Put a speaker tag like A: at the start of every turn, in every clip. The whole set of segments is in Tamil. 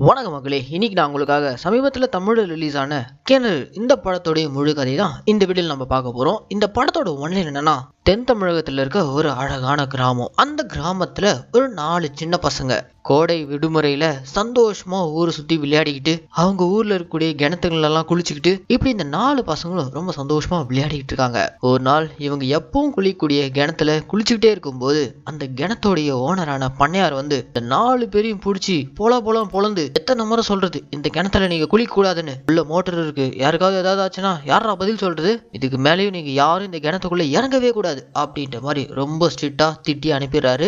A: வணக்கம் மக்களே, இன்னைக்கு நான் உங்களுக்காக சமீபத்தில் தமிழில் ரிலீஸ் ஆன கிணறு இந்த படத்தோடைய முழு கதை தான் இந்த வீடியோவில் நம்ம பார்க்க போகிறோம். இந்த படத்தோட ஒன்லைன் என்னன்னா, தென் தமிழகத்தில் இருக்க ஒரு அழகான கிராமம். அந்த கிராமத்தில் ஒரு 4 சின்ன பசங்க கோடை விடுமுறையில சந்தோஷமா ஊரை சுத்தி விளையாடிக்கிட்டு அவங்க ஊர்ல இருக்கக்கூடிய கிணத்துங்களெல்லாம் குளிச்சுக்கிட்டு இப்படி இந்த 4 பசங்களும் ரொம்ப சந்தோஷமா விளையாடிக்கிட்டு இருக்காங்க. ஒரு நாள் இவங்க எப்பவும் குளிக்கக்கூடிய கிணத்துல குளிச்சுக்கிட்டே இருக்கும்போது அந்த கிணத்தோடைய ஓனரான பண்ணையார் வந்து இந்த 4 பேரையும் பிடிச்சி பொழந்து எத்தனை முறை சொல்றது, இந்த கிணத்துல நீங்க குளிக்க கூடாதுன்னு. உள்ள மோட்டர் இருக்கு, யாருக்காவது ஏதாவது ஆச்சுன்னா யாரா பதில் சொல்றது, இதுக்கு மேலேயும் நீங்க யாரும் இந்த கிணத்துக்குள்ள இறங்கவே கூடாது அப்படின்ற மாதிரி ரொம்ப ஸ்ட்ரிக்டா திட்டி அனுப்பிடுறாரு.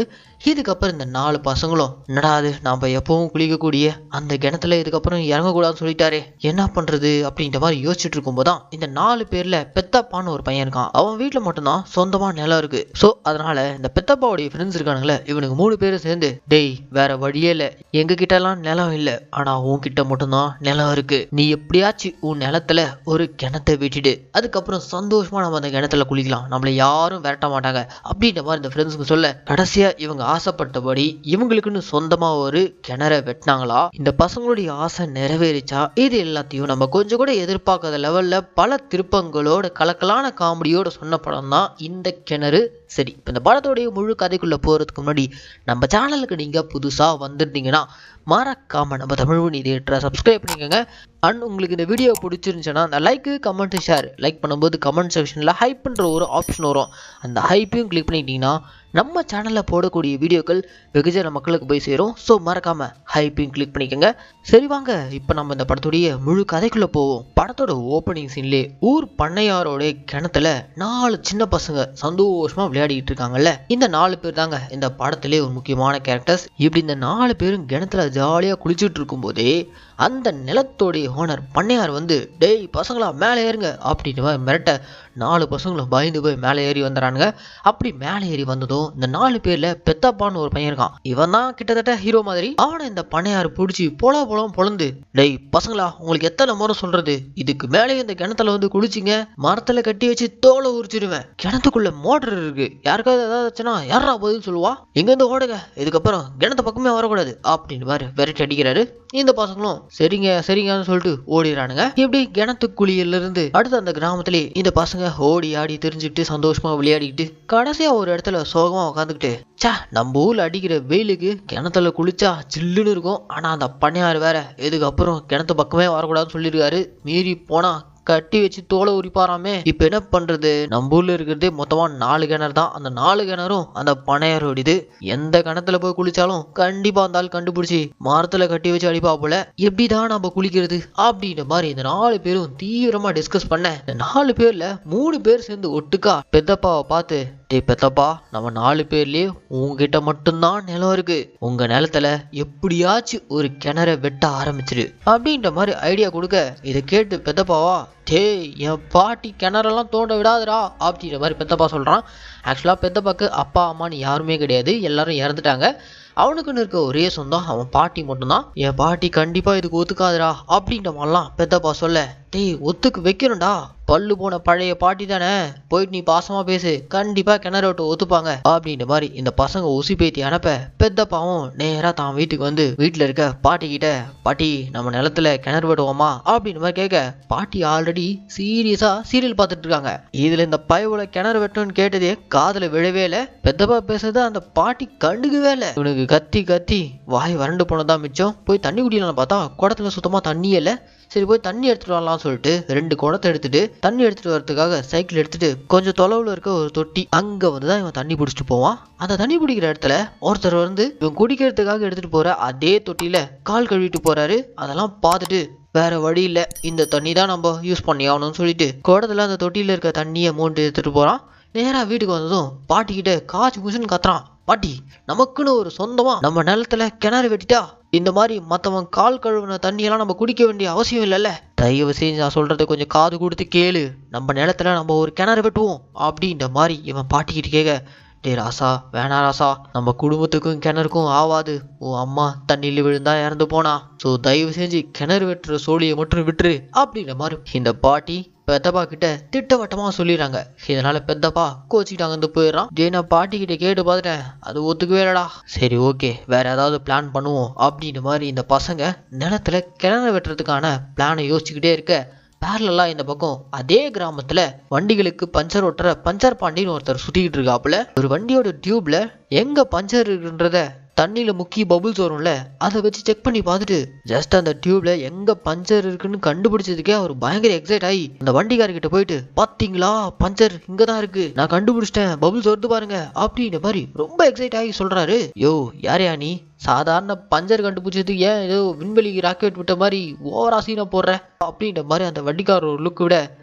A: இதுக்கப்புறம் இந்த 4 பசங்களும் என்னடாது நாம எப்பவும் குளிக்கக்கூடிய அந்த கிணத்துல இதுக்கப்புறம் இறங்கக்கூடாதுன்னு சொல்லிட்டாரே, என்ன பண்றது அப்படின்ற மாதிரி யோசிச்சுட்டு இருக்கும்போதுதான் இந்த 4 பேர்ல பெத்தப்பான்னு ஒரு பையன் இருக்கான். அவன் வீட்டுல மட்டும்தான் சொந்தமா நிலம் இருக்கு. சோ அதனால இந்த பெத்தப்பாவுடைய ஃப்ரெண்ட்ஸ் இருக்கானுங்களே, இவனுக்கு 3 பேரும் சேர்ந்து, டேய் வேற வழியே இல்ல, எங்க கிட்ட எல்லாம் நிலம் இல்ல, ஆனா உன்கிட்ட மட்டும்தான் நிலம் இருக்கு, நீ எப்படியாச்சும் உன் நிலத்துல ஒரு கிணத்தை வெட்டிடு, அதுக்கப்புறம் சந்தோஷமா நம்ம அந்த கிணத்துல குளிக்கலாம், நம்மள யாரும் விரட்ட மாட்டாங்க அப்படின்ற மாதிரி இந்த ஃப்ரெண்ட்ஸுக்கு சொல்ல, கடைசியா இவங்க ஆசைப்பட்டபடி இவங்களுக்குன்னு சொந்தமா ஒரு கிணற வெட்டினாங்களா. இந்த பசங்களுடைய ஆசை நிறைவேறிச்சா? இது எல்லாத்தையும் நம்ம கொஞ்சம் கூட எதிர்பார்க்காத லெவல்ல பல திருப்பங்களோட கலக்கலான காமெடியோட சொன்ன படம் தான் இந்த கிணறு. சரி, இப்போ இந்த படத்தோடைய முழு கதைக்குள்ள போறதுக்கு முன்னாடி நம்ம சேனலுக்கு நீங்க புதுசா வந்திருந்தீங்கன்னா மறக்காம நம்ம தமிழ் நீதியற்ற சப்ஸ்கிரைப் பண்ணிக்கோங்க. அண்ட் உங்களுக்கு இந்த வீடியோ பிடிச்சிருந்துச்சுன்னா அந்த லைக்கு கமெண்ட் ஷேர், லைக் பண்ணும்போது கமெண்ட் செக்ஷனில் ஹைப்ன்ற ஒரு ஆப்ஷன் வரும், அந்த ஹைப்பையும் கிளிக் பண்ணிட்டீங்கன்னா நம்ம சேனலில் போடக்கூடிய வீடியோக்கள் வெகுஜன மக்களுக்கு போய் சேரும். ஸோ மறக்காம ஹைப்பையும் கிளிக் பண்ணிக்கோங்க. சரி வாங்க இப்போ நம்ம இந்த படத்துடைய முழு கதைக்குள்ளே போவோம். படத்தோட ஓப்பனிங் சீன்லேயே ஊர் பண்ணையாரோட கிணத்துல 4 சின்ன பசங்க சந்தோஷமா விளையாடிட்டு இருக்காங்கல்ல, இந்த 4 பேர் தாங்க இந்த படத்திலே ஒரு முக்கியமான கேரக்டர்ஸ். இப்படி இந்த 4 பேரும் கிணத்துல ஜாலியாக குளிச்சுட்டு இருக்கும் போதே அந்த நிலத்தோடைய ஓனர் பண்ணையார் வந்து, டேய் பசங்களா மேலே ஏறுங்க அப்படின்னு மிரட்ட 4 பசங்களும் பயந்து போய் மேலே ஏறி வந்துடுறானுங்க. அப்படி மேலே ஏறி வந்ததும் இந்த 4 பேர்ல பெத்தப்பான்னு ஒரு பையன் இருக்கான். இவன் தான் கிட்டத்தட்ட ஹீரோ மாதிரி. அவனை இந்த பண்ணையார் பிடிச்சி பொழந்து, டேய் பசங்களா உங்களுக்கு எத்தனை முறை சொல்றது, இதுக்கு மேலே இந்த கிணத்துல வந்து குளிச்சிங்க மரத்துல கட்டி வச்சு தோலை உரிச்சிருவேன், கிணத்துக்குள்ள மோட்டர் இருக்கு, யாருக்காவது ஏதாவது ஆச்சுன்னா யாரா பதில் சொல்லுவா, எங்க இருந்து ஓடுங்க, இதுக்கப்புறம் கிணத்து பக்கமே வரக்கூடாது அப்படின்னு மாதிரி விரட்டி அடிக்கிறாரு. இந்த பசங்களும் சரிங்க சரிங்கன்னு சொல்லிட்டு ஓடிடுறானுங்க. இப்படி கிணத்து குழியில இருந்து அடுத்த அந்த கிராமத்திலே இந்த பசங்க ஓடி ஆடி தெரிஞ்சுட்டு சந்தோஷமா விளையாடிட்டு கடைசியா ஒரு இடத்துல சோகமா உட்காந்துக்கிட்டு, சா நம்ம ஊர்ல அடிக்கிற வெயிலுக்கு கிணத்துல குளிச்சா ஜில்லுன்னு இருக்கும், ஆனா அந்த பண்ணையார் வேற இதுக்கப்புறம் கிணத்து பக்கமே வரக்கூடாதுன்னு சொல்லியிருக்காரு, மீறி போனா கட்டி வச்சு தோலை உரிப்பாராமே. இப்ப என்ன பண்றது, நம்ம ஊர்ல இருக்கிறதே மொத்தமா 4 கிணறு தான், அந்த 4 கிணறும் அந்த பனையாரோடிது, எந்த கிணத்துல போய் குளிச்சாலும் கண்டிப்பா அந்த ஆள் கண்டுபிடிச்சி மரத்துல கட்டி வச்சு அடிப்பா போல, எப்படிதான் நம்ம குளிக்கிறது அப்படின்ற மாதிரி இந்த 4 பேரும் தீவிரமா டிஸ்கஸ் பண்ண, இந்த 4 பேர்ல 3 பேர் சேர்ந்து ஒட்டுக்கா பெத்தப்பாவை பார்த்து, டேய் பெத்தப்பா நம்ம 4 பேர்லயே உங்ககிட்ட மட்டும்தான் நிலம் இருக்கு, உங்க நிலத்துல எப்படியாச்சும் ஒரு கிணற வெட்ட ஆரம்பிச்சிரு அப்படின்ற மாதிரி ஐடியா கொடுக்க, இதை கேட்டு பெத்தப்பாவா, டேய் என் பாட்டி கிணறெல்லாம் தோண்ட விடாதுடா அப்படின்ற மாதிரி பெத்தப்பா சொல்றான். ஆக்சுவலா பெத்தப்பாக்கு அப்பா அம்மான்னு யாருமே கிடையாது, எல்லாரும் இறந்துட்டாங்க. அவனுக்குன்னு இருக்க ஒரே சொந்தம் அவன் பாட்டி மட்டும்தான். என் பாட்டி கண்டிப்பா இதுக்கு ஒத்துக்காதுடா அப்படின்ற மாதிரிலாம் பெத்தப்பா சொல்ல, டேய் ஒத்துக்கு வைக்கணும்டா, பல்லு போன பழைய பாட்டி தானே, போயிட்டு நீ பாசமா பேசு, கண்டிப்பா கிணறு விட்டு ஒத்துப்பாங்க அப்படின்ற மாதிரி இந்த பசங்க உசி பேத்தி அனுப்ப, பெத்தப்பாவும் நேரா தான் வீட்டுக்கு வந்து வீட்டுல இருக்க பாட்டி கிட்ட, பாட்டி நம்ம நிலத்துல கிணறு வெட்டுவோமா அப்படின்ற மாதிரி கேட்க, பாட்டி ஆல்ரெடி சீரியஸா சீரியல் பார்த்துட்டு இருக்காங்க. இதுல இந்த பயவுல கிணறு வெட்டணும்னு கேட்டதே காதுல விழவே இல்லை, பெத்தப்பா பேசுறத அந்த பாட்டி கண்டுக்கவே இல்லை. இவனுக்கு கத்தி வாய் வறண்டு போனதான் மிச்சம். போய் தண்ணி குடிக்கலாம் பார்த்தா குடத்துல சுத்தமா தண்ணியே இல்லை. சரி போய் தண்ணி எடுத்துட்டு வரலாம்னு சொல்லிட்டு 2 குடத்தை எடுத்துட்டு தண்ணி எடுத்துட்டு வரதுக்காக சைக்கிள் எடுத்துட்டு கொஞ்சம் தொலைவுல இருக்க ஒரு தொட்டி அங்க வந்துதான் இவன் தண்ணி பிடிச்சிட்டு போவான். அந்த தண்ணி பிடிக்கிற இடத்துல ஒருத்தர் வந்து இவன் குடிக்கிறதுக்காக எடுத்துட்டு போற அதே தொட்டியில கால் கழுவிட்டு போறாரு. அதெல்லாம் பார்த்துட்டு வேற வழி இல்லை, இந்த தண்ணி தான் நம்ம யூஸ் பண்ணி ஆகணும்னு சொல்லிட்டு குடத்துல அந்த தொட்டியில இருக்க தண்ணியை மோண்டு எடுத்துட்டு போறான். நேரா வீட்டுக்கு வந்ததும் பாட்டி கிட்ட காய்ச்சி குசுன்னு கத்துறான், பாட்டி நமக்குன்னு ஒரு சொந்தமா நம்ம நிலத்துல கிணறு வெட்டிட்டா இந்த மாதிரி மற்றவன் கால் கழுவுன தண்ணியெல்லாம் நம்ம குடிக்க வேண்டிய அவசியம் இல்லைல்ல, தயவு செஞ்சு நான் சொல்றதை கொஞ்சம் காது கொடுத்து கேளு, நம்ம நிலத்துல நம்ம ஒரு கிணறு வெட்டுவோம் அப்படின்ற மாதிரி இவன் பாட்டிக்கிட்டு கேட்க, டே ராசா வேணா ராசா, நம்ம குடும்பத்துக்கும் கிணறுக்கும் ஆவாது, உன் அம்மா தண்ணியில் விழுந்தா இறந்து போனா, ஸோ தயவு செஞ்சு கிணறு வெட்டுற சோழியை மட்டும் விட்டுரு அப்படின்ற மாதிரி இந்த பாட்டி பெத்தப்பா கிட்ட திட்டவட்டமா சொல்லிடுறாங்க. இதனால பெத்தப்பா கோச்சிக்கிட்டு அங்கிருந்து போயிடுறான். நான் பாட்டி கிட்ட கேட்டு பார்த்துட்டேன், அது ஒத்துக்கவே இல்லடா. சரி ஓகே, வேற ஏதாவது பிளான் பண்ணுவோம் அப்படின்ற மாதிரி இந்த பசங்க நிலத்துல கிணறு வெட்டுறதுக்கான பிளானை யோசிச்சுக்கிட்டே இருக்க, பேரலா இந்த பக்கம் அதே கிராமத்துல வண்டிகளுக்கு பஞ்சர் ஓட்டுற பஞ்சர் பாண்டின்னு ஒருத்தர் சுத்திக்கிட்டு இருக்காப்புல. ஒரு வண்டியோட டியூப்ல எங்க பஞ்சர் இருக்குன்றத தண்ணியில முக்கி பபுள்ஸ் வரும்ல, அதை வச்சு செக் பண்ணி பார்த்துட்டு ஜஸ்ட் அந்த டியூப்ல எங்க பஞ்சர் இருக்குன்னு கண்டுபிடிச்சதுக்கே அவர் பயங்கர எக்ஸைட் ஆகி அந்த வண்டிக்காரர்கிட்ட போயிட்டு, பாத்தீங்களா பஞ்சர் இங்கதான் இருக்கு, நான் கண்டுபிடிச்சிட்டேன், பபுள்ஸ் வருது பாருங்க அப்படின்ற மாதிரி ரொம்ப எக்ஸைட் ஆகி சொல்றாரு. யோ யாரையா நீ, சாதாரண பஞ்சர் கண்டுபிடிச்சதுக்கு ஏன் ஏதோ விண்வெளி ராக்கெட் விட்ட மாதிரி ஓவரா சீனா போடுற அப்படின்ற மாதிரி அந்த வண்டிக்காரர் ஒரு லுக் விட,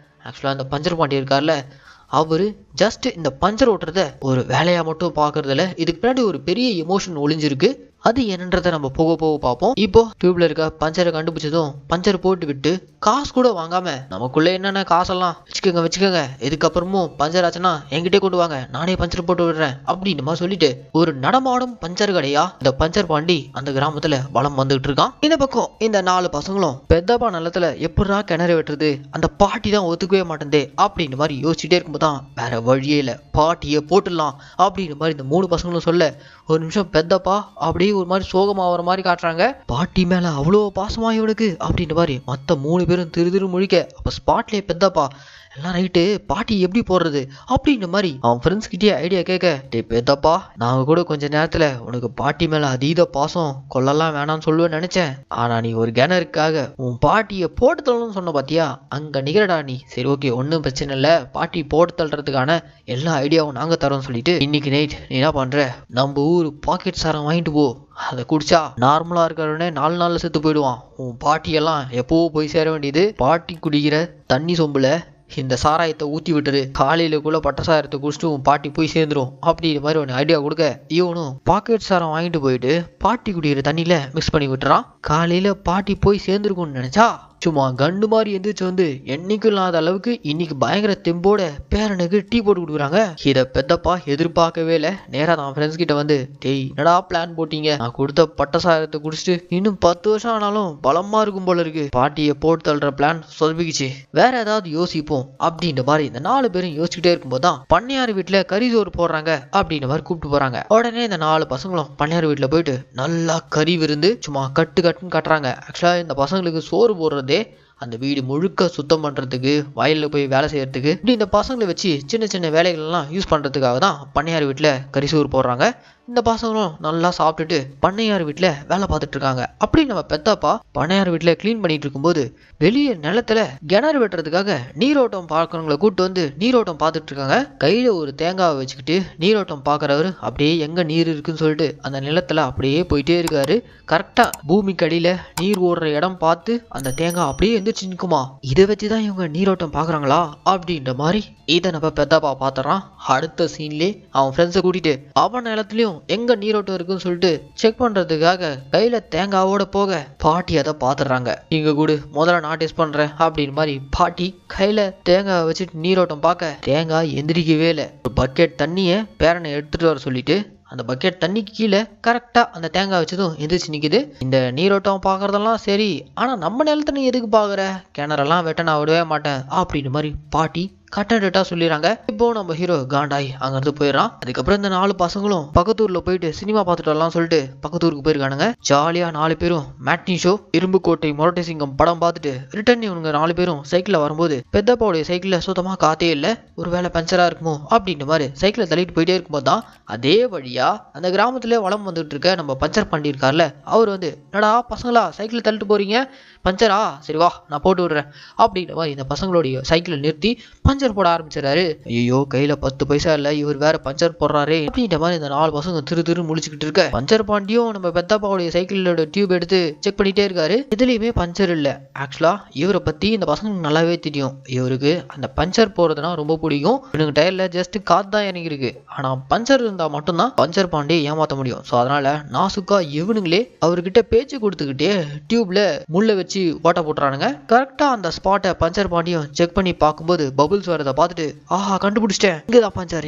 A: ஆக்சுவலா அந்த பஞ்சர் பாண்டி இருக்கார்ல, அவரு ஜஸ்ட் இந்த பஞ்சர் ஓட்டுறத ஒரு வேலையா மட்டும் பாக்குறதுல இதுக்கு பின்னாடி ஒரு பெரிய எமோஷன் ஒளிஞ்சிருக்கு. அது என்னன்றதை நம்ம போக போக பார்ப்போம். இப்போ டியூப்ல இருக்க பஞ்சரை கண்டுபிடிச்சதும் பஞ்சர் போட்டு விட்டு காசு கூட வாங்காம நமக்குள்ள என்னென்ன காசெல்லாம் வச்சுக்கோங்க, இதுக்கப்புறமும் பஞ்சர் ஆச்சுன்னா என்கிட்டே கொண்டு வாங்க, நானே பஞ்சர் போட்டு விடுறேன் அப்படின்னு மாதிரி சொல்லிட்டு ஒரு நடமாடும் பஞ்சர் கடையா இந்த பஞ்சர் பாண்டி அந்த கிராமத்துல வளம் வந்துகிட்டு இருக்கான். இந்த பக்கம் இந்த 4 பசங்களும் பெத்தப்பா நிலத்துல எப்படா கிணறு வெட்டுறது, அந்த பாட்டி தான் ஒத்துக்கவே மாட்டேந்தே அப்படின்னு மாதிரி யோசிச்சுட்டே இருக்கும்போதுதான் வேற வழியே இல்ல, பாட்டியை போட்டுடலாம் அப்படின்னு மாதிரி இந்த 3 பசங்களும் சொல்ல, ஒரு நிமிஷம் பெத்தப்பா அப்படியே ஒரு மாதிரி சோகமாகிற மாதிரி காட்டுறாங்க. பாட்டி மேல அவ்வளோ பாசமா இவனுக்கு அப்படின்ற மாதிரி மற்ற 3 பேரும் திரு முழிக்க, அப்ப ஸ்பாட்லயே பெத்தப்பா எல்லாம் ரைட்டு, பாட்டி எப்படி போடுறது அப்படின்ற மாதிரி அவன் ஃப்ரெண்ட்ஸ் கிட்டே ஐடியா கேட்க, டே பெத்தப்பா நாங்க கூட கொஞ்ச நேரத்துல உனக்கு பாட்டி மேல அதீத பாசம் கொள்ளலாம் வேணாம்னு சொல்லுவேன்னு நினைச்சேன், ஆனா நீ ஒரு கிணறுக்காக உன் பாட்டியை போட்டு தள்ளணும்னு சொன்ன பாத்தியா, அங்க நிகழடா நீ. சரி ஓகே, ஒன்றும் பிரச்சனை இல்லை, பாட்டி போட்டு தள்ளுறதுக்கான எல்லா ஐடியாவும் நாங்க தரோம்னு சொல்லிட்டு இன்னைக்கு நைட் நீ என்ன பண்ற, நம்ம ஊர் பாக்கெட் சாரம் வாங்கிட்டு போ, அதை குடிச்சா நார்மலா இருக்கிறவனே 4 நாள்ல செத்து போயிடுவான், உன் பாட்டியெல்லாம் எப்பவோ போய் சேர வேண்டியது, பாட்டி குடிக்கிற தண்ணி சொம்புல இந்த சாராயத்தை ஊற்றி விட்டுரு, காலையிலக்குள்ள பட்ட சாராயத்தை குடிச்சிட்டு உன் பாட்டி போய் சேர்ந்துரும் அப்படின்ற மாதிரி ஒன்று ஐடியா கொடுக்க, இவனும் பாக்கெட் சாரம் வாங்கிட்டு போயிட்டு பாட்டி குடிக்கிற தண்ணியில மிக்ஸ் பண்ணி விட்டுறான். காலையில பாட்டி போய் சேர்ந்துருக்கும்னு நினைச்சா சும்மா கண்டு மாதிரி எந்திரிச்சு வந்து என்னைக்கும் இல்லாத அளவுக்கு இன்னைக்கு பயங்கர தெம்போட பேரனுக்கு டீ போட்டு கொடுக்குறாங்க. இதை பெத்தப்பா எதிர்பார்க்கவே இல்லை. நேரா தான் ஃப்ரெண்ட்ஸ் கிட்ட வந்து, டேய் என்னடா பிளான் போட்டீங்க, நான் கொடுத்த பட்ட சாரத்தை குடிச்சிட்டு இன்னும் 10 வருஷம் ஆனாலும் பலமா இருக்கும் போல இருக்கு, பாட்டியை போட்டு தள்ளுற பிளான் சொதப்பிக்குச்சு, வேற ஏதாவது யோசிப்போம் அப்படின்ற மாதிரி இந்த 4 பேரும் யோசிச்சுட்டே இருக்கும்போது தான் பண்ணையார் வீட்டுல கறி சோறு போடுறாங்க அப்படின்ற மாதிரி கூப்பிட்டு போறாங்க. உடனே இந்த 4 பசங்களும் பண்ணையார் வீட்டுல போயிட்டு நல்லா கறி விருந்து சும்மா கட்டுன்னு கட்டுறாங்க. ஆக்சுவலா இந்த பசங்களுக்கு சோறு போடுறது அந்த வீடு முழுக்க சுத்தம் பண்றதுக்கு, வயல்ல போய் வேலை செய்யறதுக்கு, இப்படி இந்த பசங்களை வச்சு சின்ன சின்ன வேலைகள் எல்லாம் யூஸ் பண்றதுக்காக தான் பண்ணையார் வீட்டுல கரிசோறு போடுறாங்க. இந்த பசங்களும் நல்லா சாப்பிட்டுட்டு பண்ணையார் வீட்டுல வேலை பார்த்துட்டு இருக்காங்க. அப்படி நம்ம பெத்தப்பா பண்ணையார் வீட்டுல கிளீன் பண்ணிட்டு இருக்கும்போது வெளியே நிலத்துல கிணறு வெட்டுறதுக்காக நீரோட்டம் பார்க்கறவங்களை கூப்பிட்டு வந்து நீரோட்டம் பார்த்துட்டு இருக்காங்க. கையில ஒரு தேங்காவை வச்சுக்கிட்டு நீரோட்டம் பாக்குறவரு அப்படியே எங்க நீர் இருக்குன்னு சொல்லிட்டு அந்த நிலத்துல அப்படியே போயிட்டே இருக்காரு. கரெக்டா பூமிக்கு அடியில நீர் ஓடுற இடம் பார்த்து அந்த தேங்காய் அப்படியே எந்திரிச்சு நிற்குமா, இதை வச்சுதான் இவங்க நீரோட்டம் பாக்குறாங்களா அப்படின்ற மாதிரி இதை நம்ம பெத்தப்பா பாத்துறான். அடுத்த சீன்லயே அவன் ஃப்ரெண்ட்ஸை கூட்டிட்டு அவன் நிலத்துலயும் எங்க நீரோட்டம் இருக்குன்னு சொல்லிட்டு செக் பண்றதுக்காக கையில தேங்காவோட போக பாட்டி அதை பாத்துறாங்க. இங்க கூட முதல்ல நான் டெஸ்ட் பண்றேன் அப்படின்னு மாதிரி பாட்டி கையில தேங்காய் வச்சுட்டு நீரோட்டம் பார்க்க தேங்காய் எந்திரிக்கவே இல்லை. ஒரு பக்கெட் தண்ணிய பேரனை எடுத்துட்டு வர சொல்லிட்டு அந்த பக்கெட் தண்ணிக்கு கீழே கரெக்டா அந்த தேங்காய் வச்சதும் எந்திரிச்சு நிக்குது. இந்த நீரோட்டம் பாக்குறதெல்லாம் சரி, ஆனா நம்ம நிலத்தை நீ எதுக்கு பாக்குற, கிணறெல்லாம் வெட்ட நான் விடவே மாட்டேன் அப்படின்னு மாதிரி பாட்டி கட்டா சொல்லிடுறாங்க. இப்போ நம்ம ஹீரோ காண்டாய் அங்கிருந்து போயிடறான். அதுக்கப்புறம் இந்த 4 பசங்களும் பக்கத்தூர்ல போயிட்டு சினிமா பார்த்துட்டு வரலாம் சொல்லிட்டு பக்கத்தூருக்கு போயிருக்கானுங்க. ஜாலியா 4 பேரும் மேட்னி ஷோ, இரும்புக்கோட்டை, முரட்டை சிங்கம் படம் பார்த்துட்டு ரிட்டர்ன் இவங்க 4 பேரும் சைக்கிள்ல வரும்போது பெத்தப்பாவுடைய சைக்கிள்ல சுத்தமா காத்தே இல்லை, ஒருவேளை பஞ்சரா இருக்குமோ அப்படின்ற மாதிரி சைக்கிளை தள்ளிட்டு போயிட்டே இருக்கும்போது தான் அதே வழியா அந்த கிராமத்துல வளம் வந்துட்டு இருக்க நம்ம பஞ்சர் பண்ணி இருக்கார்ல, அவர் வந்து, என்னடா பசங்களா சைக்கிள் தள்ளிட்டு போறீங்க, பஞ்சரா, சரி வா நான் போட்டு விடுறேன் அப்படின்ற மாதிரி இந்த பசங்களுடைய சைக்கிளை நிறுத்தி பஞ்சர் போட ஆரம்பிச்சிடாரு. ஐயோ கையில 10 பைசா இல்ல, இவர் வேற பஞ்சர் போடுறாரு அப்படின்ற மாதிரி இந்த 4 பசங்க திரு முழிச்சுக்கிட்டு இருக்க, பஞ்சர் பாண்டியும் நம்ம பெத்தப்பாவுடைய சைக்கிளோட டியூப் எடுத்து செக் பண்ணிட்டே இருக்காரு. இதுலயுமே பஞ்சர் இல்ல. ஆக்சுவலா இவரை பத்தி இந்த பசங்களுக்கு நல்லாவே தெரியும், இவருக்கு அந்த பஞ்சர் போறதுனா ரொம்ப பிடிக்கும், இவனுக்கு டயர்ல ஜஸ்ட் காத்து தான் இறங்கி இருக்கு, ஆனா பஞ்சர் இருந்தா மட்டும்தான் பஞ்சர் பாண்டியை ஏமாத்த முடியும். சோ அதனால நாசுக்கா இவனுங்களே அவர்கிட்ட பேச்சு கொடுத்துக்கிட்டே டியூப்ல முள்ள வச்சு ஓட்ட போட்டுறானுங்க. கரெக்டா அந்த ஸ்பாட்டை பஞ்சர் பாண்டியும் செக் பண்ணி பார்க்கும்போது பபுள்ஸ் பபிள்ஸ் வரதை பார்த்துட்டு ஆஹா கண்டுபிடிச்சிட்டேன்,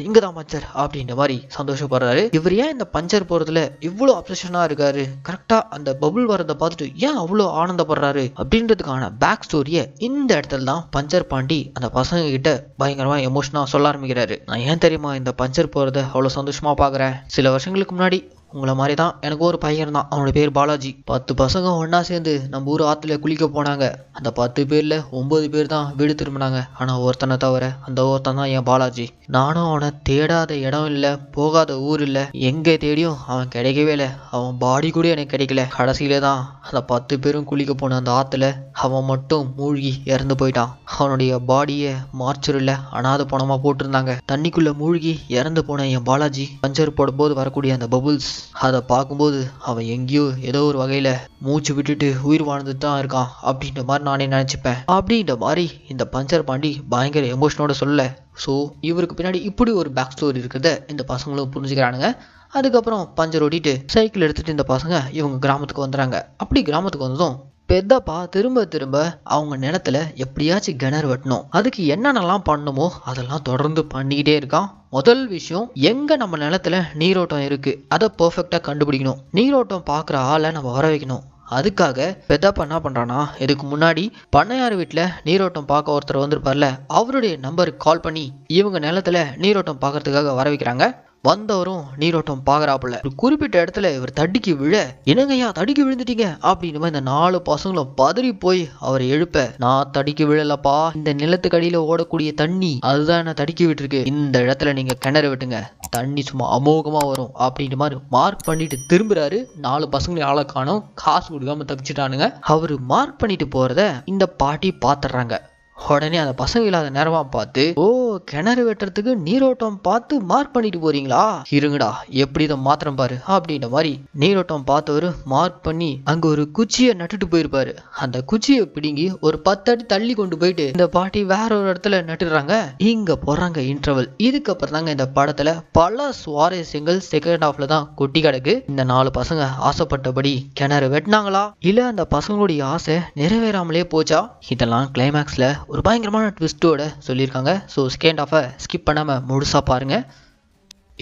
A: இங்கதான் பஞ்சர் அப்படின்ற மாதிரி சந்தோஷப்படுறாரு. இவர் ஏன் இந்த பஞ்சர் போறதுல இவ்வளவு அப்சஷனா இருக்காரு, கரெக்டா அந்த பபுள் வரதை பார்த்துட்டு ஏன் அவ்வளவு ஆனந்தப்படுறாரு அப்படின்றதுக்கான பேக் ஸ்டோரியை இந்த இடத்துல தான் பஞ்சர் பாண்டி அந்த பசங்க கிட்ட பயங்கரமா எமோஷனா சொல்ல ஆரம்பிக்கிறாரு. நான் ஏன் தெரியுமா இந்த பஞ்சர் போறதை அவ்வளவு சந்தோஷமா பாக்குறேன், சில வருஷங்களுக்கு முன்னாடி உங்களை மாதிரி தான் எனக்கு ஒரு பையன் தான், அவனோட பேர் பாலாஜி. 10 பசங்க ஒன்னா சேர்ந்து நம்ம ஊர் ஆத்துல குளிக்க போனாங்க. அந்த 10 பேர்ல 9 பேர் தான் வீடு திரும்பினாங்க. ஆனா ஒருத்தனை தவிர அந்த ஒருத்தன் தான் என் பாலாஜி. நானும் அவனை தேடாத இடம் இல்ல, போகாத ஊர் இல்ல, எங்க தேடியும் அவன் கிடைக்கவே இல்லை. அவன் பாடி கூட எனக்கு கிடைக்கல. கடைசியில தான் அந்த 10 பேரும் குளிக்க போன அந்த ஆத்துல அவன் மட்டும் மூழ்கி இறந்து போயிட்டான். அவனுடைய பாடியை மார்ச்சரில் அனாத பணமா போட்டிருந்தாங்க. தண்ணிக்குள்ள மூழ்கி இறந்து போன என் பாலாஜி பஞ்சர் போடும் போது வரக்கூடிய அந்த பபுள்ஸ் அதை பார்க்கும்போது அவன் எங்கேயோ ஏதோ ஒரு வகையில மூச்சு விட்டுட்டு உயிர் வாழ்ந்துட்டு தான் இருக்கான் அப்படின்ற மாதிரி நானே நினைச்சுப்பேன் அப்படின்ற மாதிரி இந்த பஞ்சர் பாண்டி பயங்கர எமோஷனோட சொல்ல. ஸோ இவருக்கு பின்னாடி இப்படி ஒரு பேக் ஸ்டோரி இருக்கிறத இந்த பசங்களும் புரிஞ்சுக்கிறானுங்க. அதுக்கப்புறம் பஞ்சர் ஓட்டிட்டு சைக்கிள் எடுத்துட்டு இந்த பசங்க இவங்க கிராமத்துக்கு வந்துடுறாங்க. அப்படி கிராமத்துக்கு வந்ததும் பெத்தப்பா திரும்ப அவங்க நிலத்துல எப்படியாச்சும் கிணறு வெட்டணும், அதுக்கு என்னென்னலாம் பண்ணணுமோ அதெல்லாம் தொடர்ந்து பண்ணிக்கிட்டே இருக்கான். முதல் விஷயம், எங்க நம்ம நிலத்துல நீரோட்டம் இருக்கு அதை பெர்ஃபெக்டா கண்டுபிடிக்கணும். நீரோட்டம் பார்க்குற ஆளை நம்ம வர வைக்கணும். அதுக்காக பெத்தப்பா என்ன பண்றானா, இதுக்கு முன்னாடி பண்ணையார் வீட்டுல நீரோட்டம் பார்க்க ஒருத்தர் வந்திருப்பார்ல, அவருடைய நம்பருக்கு கால் பண்ணி இவங்க நிலத்துல நீரோட்டம் பார்க்கறதுக்காக வர வைக்கிறாங்க. வந்தவரும் நீரோட்டம் பாக்குறாப்புல ஒரு குறிப்பிட்ட இடத்துல இவர் தடிக்கு விழ, என்னங்கய்யா தடிக்கு விழுந்துட்டீங்க அப்படின்னு இந்த 4 பசங்களும் பதறி போய் அவரை எழுப்ப, நான் தடிக்கு விழலப்பா, இந்த நிலத்துக்கு அடியில ஓடக்கூடிய தண்ணி அதுதான் என்ன தடிக்கி விட்டுருக்கு, இந்த இடத்துல நீங்க கிணறு விட்டுங்க, தண்ணி சும்மா அமோகமா வரும் அப்படின்ற மாதிரி மார்க் பண்ணிட்டு திரும்புறாரு. 4 பசங்களையும் ஆளை காணோம், காசு கொடுக்காம தப்பிச்சுட்டானுங்க. அவரு மார்க் பண்ணிட்டு போறத இந்த பாட்டி பாத்துறாங்க. உடனே அந்த பசங்க இல்லாத நேரமா பார்த்து, ஓ கிணறு வெட்டுறதுக்கு நீரோட்டம் பார்த்து மார்க் பண்ணிட்டு போறீங்களா, இருங்கடா எப்படி இதை மாத்திரம் பாரு அப்படின்ற மாதிரி நீரோட்டம் பார்த்தவரு மார்க் பண்ணி அங்க ஒரு குச்சியை நட்டுட்டு போயிருப்பாரு. அந்த குச்சியை பிடுங்கி ஒரு 10 அடி தள்ளி கொண்டு போயிட்டு இந்த பாட்டி வேற ஒரு இடத்துல நட்டுறாங்க. இங்க போறாங்க இன்டர்வல். இதுக்கப்புறம் தாங்க இந்த படத்துல பல சுவாரஸ்யங்கள் செகண்ட் ஹாஃப்ல தான் கொட்டி கிடக்கு. இந்த 4 பசங்க ஆசைப்பட்டபடி கிணறு வெட்டினாங்களா, இல்ல அந்த பசங்களுடைய ஆசை நிறைவேறாமலே போச்சா, இதெல்லாம் கிளைமேக்ஸ்ல ஒரு பயங்கரமான ட்விஸ்டோட சொல்லியிருக்காங்க. ஸோ செகண்ட் ஹாஃபை ஸ்கிப் பண்ணாம முழுசா பாருங்க.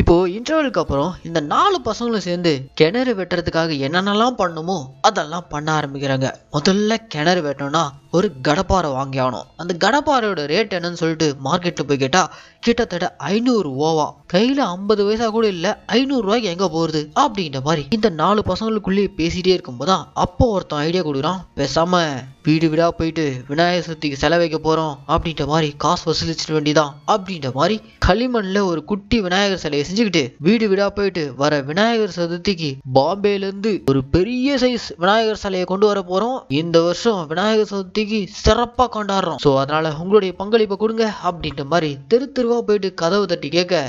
A: இப்போ இன்டர்வலுக்கு அப்புறம் இந்த 4 பசங்களும் சேர்ந்து கிணறு வெட்டுறதுக்காக என்னென்னலாம் பண்ணுமோ அதெல்லாம் பண்ண ஆரம்பிக்கிறாங்க. முதல்ல கிணறு வெட்டணும்னா ஒரு கடப்பாறை வாங்கி ஆகணும். அந்த கடப்பாறையோட ரேட் என்னன்னு சொல்லிட்டு மார்க்கெட்ல போய் கேட்டா கிட்டத்தட்ட 500 ரூபாவா. கையில 50 பைசா கூட இல்ல, 500 ரூபாய்க்கு எங்க போறது அப்படின்ற மாதிரி இந்த 4 பசங்களுக்குள்ளேயே பேசிட்டே இருக்கும்போதுதான் அப்போ ஒருத்தன் ஐடியா கொடுக்குறான், பேசாம வீடு வீடா போயிட்டு விநாயகர் சதுர்த்திக்கு செலவைக்க போறோம் அப்படின்ற மாதிரி காசு வசூலிச்சிட வேண்டியதான் அப்படின்ற மாதிரி களிமண்ல ஒரு குட்டி விநாயகர் சிலையை செஞ்சுக்கிட்டு வீடு வீடா போயிட்டு வர விநாயகர் சதுர்த்திக்கு பாம்பேல இருந்து ஒரு பெரிய சைஸ் விநாயகர் சிலையை கொண்டு வர போறோம். இந்த வருஷம் விநாயகர் சதுர்த்திக்கு சிறப்பா கொண்டாடுறோம், சோ அதனால உங்களுடைய பங்களிப்பை கொடுங்க அப்படின்ற மாதிரி தெருவா போயிட்டு கதவு தட்டி கேட்க,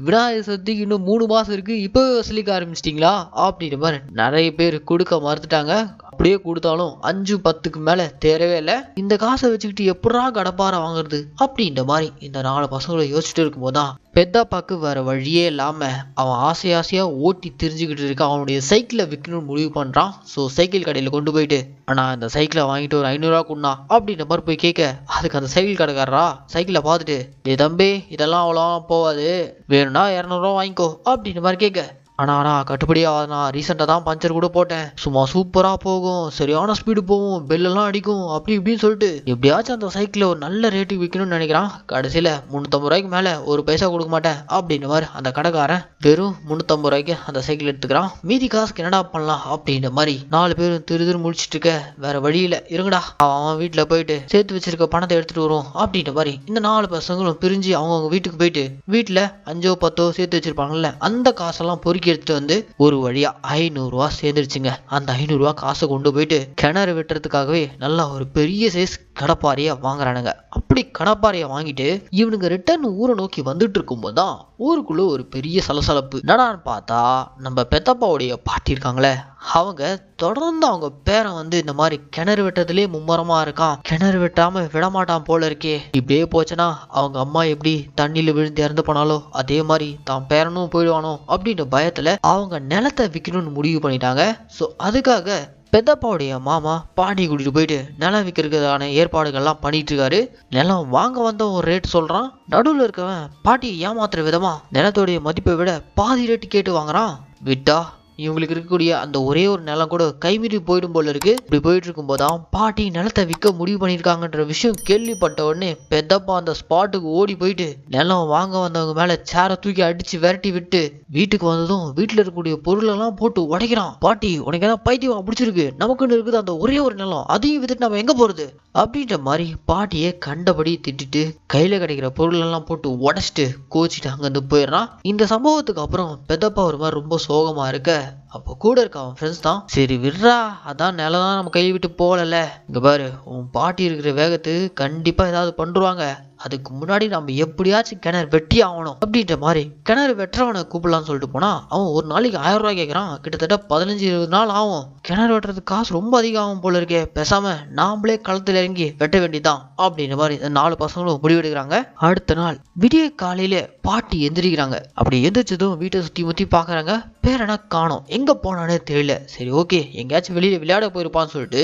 A: விநாயகர் சதுர்த்திக்கு இன்னும் 3 மாசம் இருக்கு, இப்போ வசூலிக்க ஆரம்பிச்சிட்டீங்களா அப்படின்ற மாதிரி நிறைய பேர் கொடுக்க மறுத்துட்டாங்க. அப்படியே கொடுத்தாலும் 5-10க்கு மேல தேரவே இல்லை. இந்த காசை வச்சுக்கிட்டு எப்படா கடப்பாறை வாங்குறது அப்படின்ற மாதிரி இந்த 4 பசங்களை யோசிச்சுட்டு இருக்கும்போதுதான் பெத்தாப்பாக்கு வேற வழியே இல்லாம அவன் ஆசையா ஓட்டி தெரிஞ்சுக்கிட்டு இருக்க அவனுடைய சைக்கிளை விற்கணும்னு முடிவு பண்றான். ஸோ சைக்கிள் கடையில கொண்டு போயிட்டு, ஆனா அந்த சைக்கிளை வாங்கிட்டு ஒரு 500 ரூபா கொடுனா அப்படின்ற மாதிரி போய் கேட்க, அதுக்கு அந்த சைக்கிள் கடைக்காரரா சைக்கிளை பார்த்துட்டு, ஏ தம்பி இதெல்லாம் அவ்வளோ போகாது, வேணும்னா 200 ரூபா வாங்கிக்கோ அப்படின்ற மாதிரி கேட்க, ஆனா கட்டுப்படியா நான் ரீசெண்டா தான் பஞ்சர் கூட போட்டேன், சும்மா சூப்பரா போகும், சரியான ஸ்பீடு போகும், பெல்லெல்லாம் அடிக்கும் அப்படி இப்படின்னு சொல்லிட்டு எப்படியாச்சும் அந்த சைக்கிளை ஒரு நல்ல ரேட்டுக்கு விற்கணும்னு நினைக்கிறான். கடைசியில 350 ரூபாய்க்கு மேல ஒரு பைசா கொடுக்க மாட்டேன் அப்படின்னு மாதிரி அந்த கடைக்காரன் வெறும் 350 ரூபாய்க்கு அந்த சைக்கிள் எடுத்துக்கிறான். மீதி காசுக்கு என்னடா பண்ணலாம் அப்படின்ற மாதிரி 4 பேரும் திரு முடிச்சிட்டு இருக்க, வேற வழியில இருங்கடா அவன் வீட்டுல போயிட்டு சேர்த்து வச்சிருக்க பணத்தை எடுத்துட்டு வரும் அப்படின்ற மாதிரி இந்த 4 பசங்களும் பிரிஞ்சு அவங்க வீட்டுக்கு போயிட்டு வீட்டுல 5-10 சேர்த்து வச்சிருப்பாங்கல்ல அந்த காசெல்லாம் பொறுக்கி எடுத்துட்டு வந்து ஒரு வழியா 500 ரூபா சேர்ந்துருச்சுங்க. அந்த 500 ரூபா காசை கொண்டு போயிட்டு கிணறு வெட்டுறதுக்காகவே நல்லா ஒரு பெரிய சைஸ் கடப்பாறைய வாங்குறானுங்க. அப்படி கடப்பாறைய வாங்கிட்டு இவனுங்க ரிட்டர்ன் ஊரை நோக்கி வந்துட்டு இருக்கும்போது தான் ஊருக்குள்ள ஒரு பெரிய சலசலப்பு. என்னடான்னு பார்த்தா நம்ம பெத்தப்பாவுடைய பாட்டி இருக்காங்களே, அவங்க தொடர்ந்து அவங்க பேரன் வந்து இந்த மாதிரி கிணறு வெட்டுறதுலயே மும்மரமா இருக்கான், கிணறு வெட்டாம விடமாட்டான் போல இருக்கே, இப்படியே போச்சுன்னா அவங்க அம்மா எப்படி தண்ணியில விழுந்து இறந்து போனாலோ அதே மாதிரி தான் பேரனும் போயிடுவானோ அப்படின்ற பயத்துல அவங்க நிலத்தை விற்கணும்னு முடிவு பண்ணிட்டாங்க. ஸோ அதுக்காக பெத்தப்பாவுடைய மாமா பாட்டி கூட்டிட்டு போயிட்டு நிலம் விற்கிறதுக்கான ஏற்பாடுகள்லாம் பண்ணிட்டு இருக்காரு. நிலம் வாங்க வந்த ஒரு ரேட் சொல்றான். நடுவில் இருக்கவன் பாட்டியை ஏமாத்துற விதமா நிலத்தோடைய மதிப்பை விட பாதி ரேட்டு கேட்டு வாங்குறான். விட்டா இவங்களுக்கு இருக்கக்கூடிய அந்த ஒரே ஒரு நிலம் கூட கைமீறி போயிடும் போல இருக்கு. இப்படி போயிட்டு இருக்கும் போதான் பாட்டி நிலத்தை விற்க முடிவு பண்ணிருக்காங்கன்ற விஷயம் கேள்விப்பட்ட உடனே பெத்தப்பா அந்த ஸ்பாட்டுக்கு ஓடி போயிட்டு நிலம் வாங்க வந்தவங்க மேல சேரை தூக்கி அடிச்சு விரட்டி விட்டு வீட்டுக்கு வந்ததும் வீட்டுல இருக்கக்கூடிய பொருள் எல்லாம் போட்டு உடைக்கிறான். பாட்டி உனக்கு ஏதாவது பைத்தியம் பிடிச்சிருக்கு, நமக்குன்னு இருக்குது அந்த ஒரே ஒரு நிலம், அதையும் வித்துட்டு நம்ம எங்க போறது அப்படின்ற மாதிரி பாட்டியை கண்டபடி திட்டிட்டு கையில கிடைக்கிற பொருள் எல்லாம் போட்டு உடைச்சிட்டு கோச்சிட்டு அங்கிருந்து போயிடுறான். இந்த சம்பவத்துக்கு அப்புறம் பெத்தப்பா ஒரு மாதிரி ரொம்ப சோகமா இருக்க அப்போ கூட இருக்க அவன் ஃப்ரெண்ட்ஸ் தான் சரி விட்றா, அதான் நிலம் தான் நம்ம கை விட்டு போகல, இங்க பாரு உன் பாட்டி இருக்கிற வேகத்துக்கு கண்டிப்பா ஏதாவது பண்றாங்க, அதுக்கு முன்னாடி நம்ம எப்படியாச்சும் கிணறு வெட்டி ஆகணும் அப்படின்ற மாதிரி கிணறு வெட்டுறவனை கூப்பிடலான்னு சொல்லிட்டு போனா அவன் ஒரு நாளைக்கு 1000 ரூபாய் கேட்கறான். கிட்டத்தட்ட 15-20 நாள் ஆகும். கிணறு வெட்டுறதுக்கு காசு ரொம்ப அதிகம் ஆகும் போல இருக்கே, பேசாம நாமளே களத்துல இறங்கி வெட்ட வேண்டியதான் அப்படின்ற மாதிரி 4 பசங்களும் முடிவெடுக்கிறாங்க. அடுத்த நாள் விடிய காலையில பாட்டி எந்திரிக்கிறாங்க. அப்படி எந்திரிச்சதும் வீட்டை சுத்தி முத்தி பாக்குறாங்க. பேரனா காணோம், எங்க போனானே தெரியல. சரி ஓகே எங்கேயாச்சும் வெளியில விளையாட போயிருப்பான்னு சொல்லிட்டு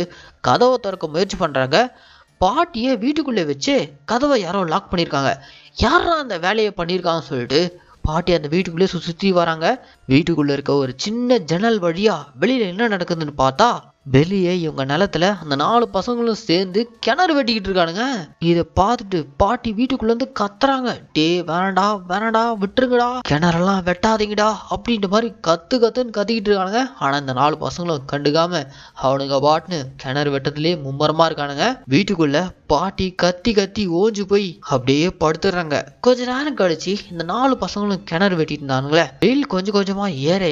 A: கதவை திறக்க முயற்சி பண்றாங்க. பாட்டியை வீட்டுக்குள்ளே வச்சு கதவை யாரோ லாக் பண்ணியிருக்காங்க. யாரா அந்த வேலையை பண்ணியிருக்காங்கன்னு சொல்லிட்டு பாட்டி அந்த வீட்டுக்குள்ளே சுற்றி வராங்க. வீட்டுக்குள்ளே இருக்க ஒரு சின்ன ஜன்னல் வழியா வெளியில என்ன நடக்குதுன்னு பார்த்தா வெளியே இவங்க நிலத்துல அந்த 4 பசங்களும் சேர்ந்து கிணறு வெட்டிக்கிட்டு இருக்கானுங்க. இதை பார்த்துட்டு பாட்டி வீட்டுக்குள்ள இருந்து கத்துறாங்க. டே வேணடா வேணடா விட்டுருங்கடா, கிணறெல்லாம் வெட்டாதீங்கடா அப்படின்ற மாதிரி கத்துன்னு கத்திக்கிட்டு இருக்கானுங்க. ஆனா இந்த 4 பசங்களும் கண்டுக்காம அவனுங்க பாட்டுன்னு கிணறு வெட்டத்திலே மும்மரமா இருக்கானுங்க. வீட்டுக்குள்ள பாட்டி கத்தி ஓஞ்சு போய் அப்படியே படுத்துடுறாங்க. கொஞ்ச நேரம் கழிச்சு இந்த 4 பசங்களும் கிணறு வெட்டிட்டு இருந்தானுங்களே. வெயில் கொஞ்சம் கொஞ்சமா ஏற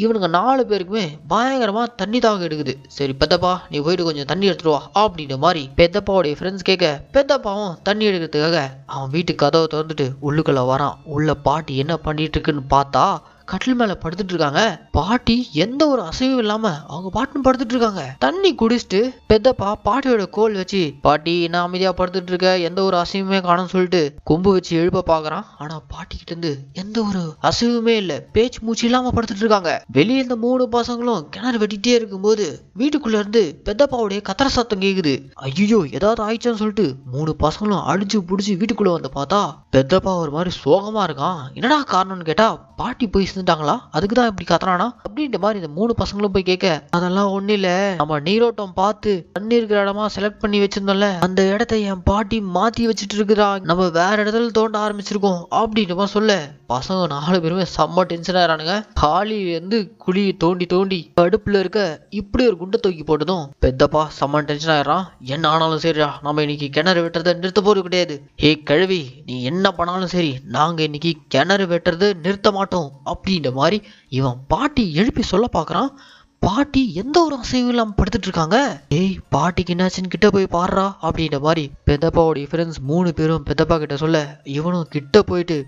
A: இவனுங்க 4 பேருக்குமே பயங்கரமா தண்ணி தாக எடுக்குது. சரி பெத்தப்பா நீ போயிட்டு கொஞ்சம் தண்ணி எடுத்துட்டு வா அப்படின்ற மாதிரி பெத்தப்பாவுடைய ஃப்ரெண்ட்ஸ் கேட்க பெத்தப்பாவும் தண்ணி எடுக்கிறதுக்காக அவன் வீட்டுக்கு கதவை திறந்துட்டு உள்ளுக்குள்ள வரான். உள்ள பாட்டி என்ன பண்ணிட்டு இருக்குன்னு பார்த்தா கட்டில் மேல படுத்துட்டு இருக்காங்க. பாட்டி எந்த ஒரு அசைவும் இல்லாம அவங்க பாட்டுன்னு படுத்துட்டு இருக்காங்க. தண்ணி குடிச்சிட்டு பெத்தப்பா பாட்டியோட கோல் வச்சு பாட்டி என்ன அமைதியா படுத்துட்டு இருக்க, எந்த ஒரு அசைவுமே காணும்னு சொல்லிட்டு கொம்பு வச்சு எழுப்ப பாக்குறான். ஆனா பாட்டி கிட்ட இருந்து எந்த ஒரு அசைவுமே இல்ல, பேச்சு மூச்சு இல்லாம படுத்துட்டு இருக்காங்க. வெளியே இந்த 3 பசங்களும் கிணறு வெட்டிட்டே இருக்கும்போது வீட்டுக்குள்ள இருந்து பெத்தப்பாவுடைய கத்தர சத்தம் கேக்குது. ஐயோ ஏதாவது ஆயிடுச்சான்னு சொல்லிட்டு 3 பசங்களும் அடிச்சு புடிச்சு வீட்டுக்குள்ள வந்து பார்த்தா பெத்தப்பா ஒரு மாதிரி சோகமா இருக்கான். என்னடா காரணம்னு கேட்டா பாட்டி போய் சேர்ந்துட்டாங்களா, அதுக்குதான் இப்படி கத்துறானா அப்படின்ற மாதிரி இந்த 3 பசங்களும் போய் கேட்க அதெல்லாம் ஒண்ணு இல்ல, நம்ம நீரோட்டம் பார்த்து தண்ணி இருக்கிற இடமா செலக்ட் பண்ணி வச்சிருந்தோம்ல, அந்த இடத்த என் பாட்டி மாத்தி வச்சுட்டு இருக்குறா, நம்ம வேற இடத்துல தோண்ட ஆரம்பிச்சிருக்கோம் அப்படின்ற மாதிரி சொல்ல பசங்க 4 பேருமே செம்ம டென்ஷனா இருக்கானுங்க. காலில இருந்து குழியை தோண்டி அடுப்புல இருக்க இப்படி ஒரு குண்டை தூக்கி போட்டதும் பெத்தப்பா செம்ம டென்ஷன் ஆயிடுறான். என்ன ஆனாலும் சரிடா, நம்ம இன்னைக்கு கிணறு வெட்டுறதை நிறுத்த போறது கிடையாது. ஏ கழுவி நீ என்ன பண்ணாலும் சரி நாங்க இன்னைக்கு கிணறு வெட்டுறதை நிறுத்த மாட்டோம் அப்படின்ற மாதிரி இவன் பாட்டி எழுப்பி சொல்ல பாக்குறான். பாட்டி எந்த ஒரு அசைவும் இல்லாம படுத்துட்டு இருக்காங்க. ஏய் பாட்டிக்கு என்னாச்சுன்னு கிட்ட போய் பாடுறா அப்படின்ற மாதிரி பெத்தப்பாவோட ஃப்ரெண்ட்ஸ் 3 பேரும் பெத்தப்பா கிட்ட சொல்ல இவனும் கிட்ட போயிட்டு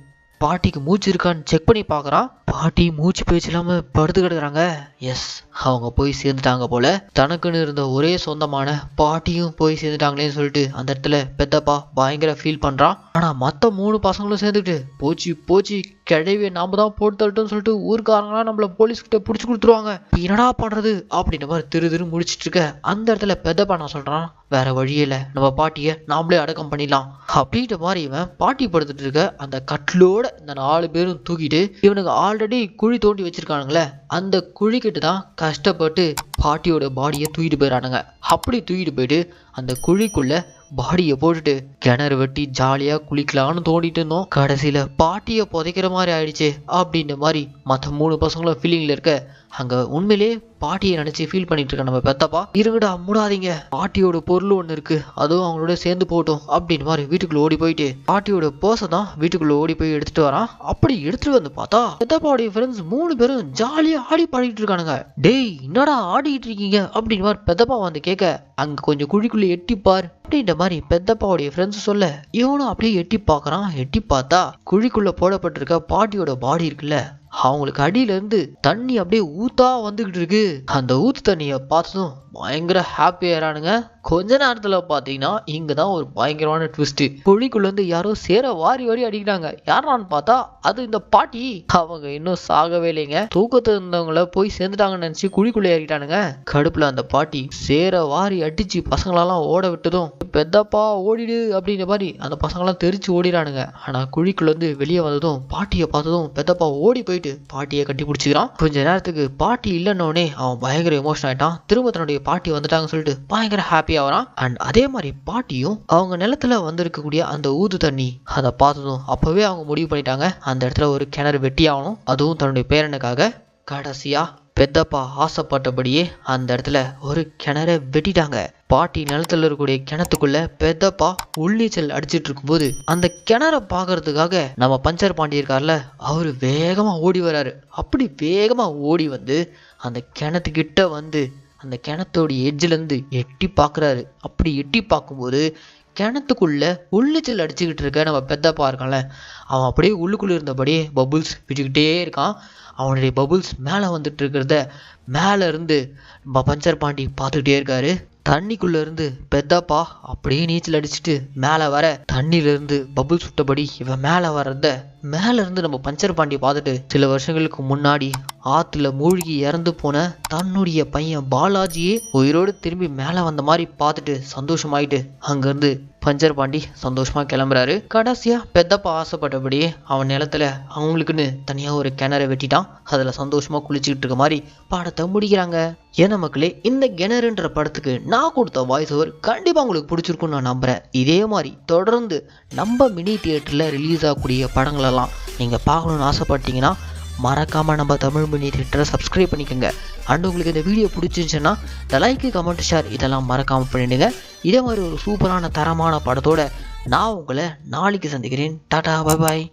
A: பாட்டிக்கு மூச்சு இருக்கான்னு செக் பண்ணி பாக்குறான். பாட்டி மூச்சு பேச்சு இல்லாம படுத்து கிடக்குறாங்க. எஸ் அவங்க போய் சேர்ந்துட்டாங்க போல. தனக்குன்னு இருந்த ஒரே சொந்தமான பாட்டியும் போய் சேர்ந்துட்டாங்களேன்னு சொல்லிட்டு அந்த இடத்துல பெத்தப்பா பயங்கர ஃபீல் பண்றான். ஆனா மத்த 3 பசங்களும் சேர்ந்துட்டு போச்சு கிழவிய நாம தான் போட்டு தள்ளிட்டோம்னு சொல்லிட்டு ஊருக்காரங்களா நம்மள போலீஸ் கிட்ட புடிச்சு கொடுத்துருவாங்க, என்னடா பண்றது அப்படின்ற மாதிரி திரு முடிச்சிட்டு இருக்க அந்த இடத்துல பெத்தப்பா நான் சொல்றான் வேற வழியில நம்ம பாட்டிய நாமளே அடக்கம் பண்ணிடலாம் அப்படின்ற மாதிரி இவன் பாட்டி படுத்துட்டு இருக்க அந்த கட்டிலோட இந்த 4 பேரும் தூக்கிட்டு இவனுக்கு ஆல்ரெடி குழி தோண்டி வச்சிருக்கானுங்களே அந்த குழிக்கிட்டு தான் கஷ்டப்பட்டு பாட்டியோட பாடியை தூக்கிட்டு போயிடறானுங்க. அப்படி தூக்கிட்டு போயிட்டு அந்த குழிக்குள்ள பாடியை போட்டுட்டு கிணறு வெட்டி ஜாலியா குளிக்கலான்னு தோண்டிட்டு இருந்தோம். கடைசியில பாட்டியை புதைக்கிற மாதிரி ஆயிடுச்சு அப்படின்ற மாதிரி மற்ற 3 பசங்களும் ஃபீலிங்ல இருக்க அங்க உண்மையிலேயே பாட்டியை நினைச்சு ஃபீல் பண்ணிட்டு இருக்க நம்ம பெத்தப்பா இருங்கடா மூடாதீங்க, பாட்டியோட பொருள் ஒண்ணு இருக்கு அதுவும் அவங்களோட சேர்ந்து போட்டோம் அப்படின்னு மாதிரி வீட்டுக்குள்ள ஓடி போயிட்டு பாட்டியோட பர்ஸை தான் வீட்டுக்குள்ள ஓடி போய் எடுத்துட்டு வரான். அப்படி எடுத்துட்டு வந்து பார்த்தா பெத்தப்பாவுடைய ஃப்ரெண்ட்ஸ் 3 பேரும் ஜாலியா ஆடி பாடிட்டு இருக்கானுங்க. டேய் என்னடா ஆடிட்டு இருக்கீங்க அப்படின்னு மாதிரி பெத்தப்பா வந்து கேட்க அங்க கொஞ்சம் குழிக்குள்ள எட்டிப்பார் அப்படின்ற மாதிரி பெத்தப்பாவுடைய ஃப்ரெண்ட்ஸ் சொல்ல இவனும் அப்படியே எட்டி பாக்குறான். எட்டி பார்த்தா குழிக்குள்ள போடப்பட்டிருக்க பாட்டியோட பாடி இருக்குல்ல அவங்களுக்கு அடியில இருந்து தண்ணி அப்படியே ஊத்தா வந்துகிட்டு இருக்கு. அந்த ஊத்து தண்ணியை பார்த்ததும் பயங்கர ஹாப்பியாரானுங்க. கொஞ்ச நேரத்துல பாத்தீங்கன்னா இங்கதான் ஒரு பயங்கரமான ட்விஸ்ட். குழிக்குள்ள இருந்து யாரோ சேர வாரி வாரி அடிக்கிறாங்க. யாரான்னு பார்த்தா அது இந்த பாட்டி. அவங்க இன்னும் சாகவே இல்லைங்க. தூக்கத்துல இருந்தவங்கள போய் சேர்ந்துட்டாங்கன்னு நினைச்சு குழிக்குள்ள ஏறிட்டானுங்க. கடுப்புல அந்த பாட்டி சேர வாரி அடிச்சு பசங்களெல்லாம் ஓட விட்டதும் பெத்தப்பா ஓடிடு அப்படின்ற மாதிரி அந்த பசங்களாம் தெரிச்சு ஓடிறானுங்க. ஆனா குழிக்குள்ள இருந்து வெளியே வந்ததும் பாட்டியை பார்த்ததும் பெத்தப்பா ஓடி போயிட்டு பாட்டியை கட்டி பிடிச்சிக்கிறான். கொஞ்ச நேரத்துக்கு பாட்டி இல்லைன்னொடனே அவன் பயங்கர எமோஷன் ஆயிட்டான். திரும்ப தன்னுடைய பாட்டி வந்துட்டாங்கன்னு சொல்லிட்டு பயங்கர ஹாப்பி ஆகிறான். அண்ட் அதே மாதிரி பாட்டியும் அவங்க நிலத்துல வந்திருக்கக்கூடிய அந்த ஊது தண்ணி அதை பார்த்ததும் அப்பவே அவங்க முடிவு பண்ணிட்டாங்க அந்த இடத்துல ஒரு கிணறு வெட்டி ஆகணும், அதுவும் தன்னுடைய பேரனுக்காக. கடைசியா பெத்தப்பா ஆசைப்பட்டபடியே அந்த இடத்துல ஒரு கிணற வெட்டிட்டாங்க. பாட்டி நிலத்துல இருக்கக்கூடிய கிணத்துக்குள்ள பெத்தப்பா உள்நீச்சல் அடிச்சிட்டு இருக்கும்போது அந்த கிணற பாக்குறதுக்காக நம்ம பஞ்சர் பாண்டி இருக்கார்ல, அவரு வேகமா ஓடி வராரு. அப்படி வேகமா ஓடி வந்து அந்த கிணத்துக்கிட்ட வந்து அந்த கிணத்தோட எட்ஜில இருந்து எட்டி பாக்குறாரு. அப்படி எட்டி பார்க்கும்போது கிணத்துக்குள்ள உள்ளிச்சல் அடிச்சுக்கிட்டு இருக்க நம்ம பெத்தப்பா இருக்கான்ல, அவன் அப்படியே உள்ளுக்குள்ள இருந்தபடியே பபுள்ஸ் விட்டுக்கிட்டே இருக்கான். அவனுடைய பபுள்ஸ் மேலே வந்துட்டு இருக்கிறத மேலே இருந்து நம்ம பஞ்சர் பாண்டி பார்த்துக்கிட்டே இருக்காரு. தண்ணிக்குள்ள இருந்து பெத்தப்பா அப்படியே நீச்சல் அடிச்சுட்டு மேலே வர தண்ணியில இருந்து பபுள் சுட்டபடி இவன் மேலே வர்றத மேல இருந்து நம்ம பஞ்சர் பாண்டி பார்த்துட்டு சில வருஷங்களுக்கு முன்னாடி ஆத்துல மூழ்கி இறந்து போன தன்னுடைய பையன் பாலாஜியே உயிரோடு திரும்பி மேல வந்த மாதிரி பார்த்துட்டு சந்தோஷமாயிட்டு அங்கிருந்து பஞ்சர் பாண்டி சந்தோஷமா கிளம்புறாரு. கடைசியா பெத்தப்பா ஆசைப்பட்டபடியே அவன் நிலத்துல அவங்களுக்குன்னு தனியா ஒரு கிணறை வெட்டிட்டான். அதுல சந்தோஷமா குளிச்சுக்கிட்டு இருக்க மாதிரி பாடத்தை முடிக்கிறாங்க. ஏன்னா மக்களே, இந்த கிணறுன்ற படத்துக்கு நான் கொடுத்த வாய்ஸ் ஓவர் கண்டிப்பா உங்களுக்கு பிடிச்சிருக்குன்னு நான் நம்புறேன். இதே மாதிரி தொடர்ந்து நம்ம மினி தியேட்டர்ல ரிலீஸ் ஆகக்கூடிய படங்களெல்லாம் நீங்க பார்க்கணும்னு ஆசைப்பட்டீங்கன்னா மறக்காம நம்ம தமிழ் மினி தியேட்டரை சப்ஸ்கிரைப் பண்ணிக்கோங்க. அண்ட் உங்களுக்கு இந்த வீடியோ பிடிச்சிருந்துச்சுன்னா இந்த லைக், கமெண்ட், ஷேர் இதெல்லாம் மறக்காம பண்ணிடுங்க. இதே மாதிரி ஒரு சூப்பரான தரமான படத்தோட நான் உங்களை நாளைக்கு சந்திக்கிறேன். Tata, bye bye.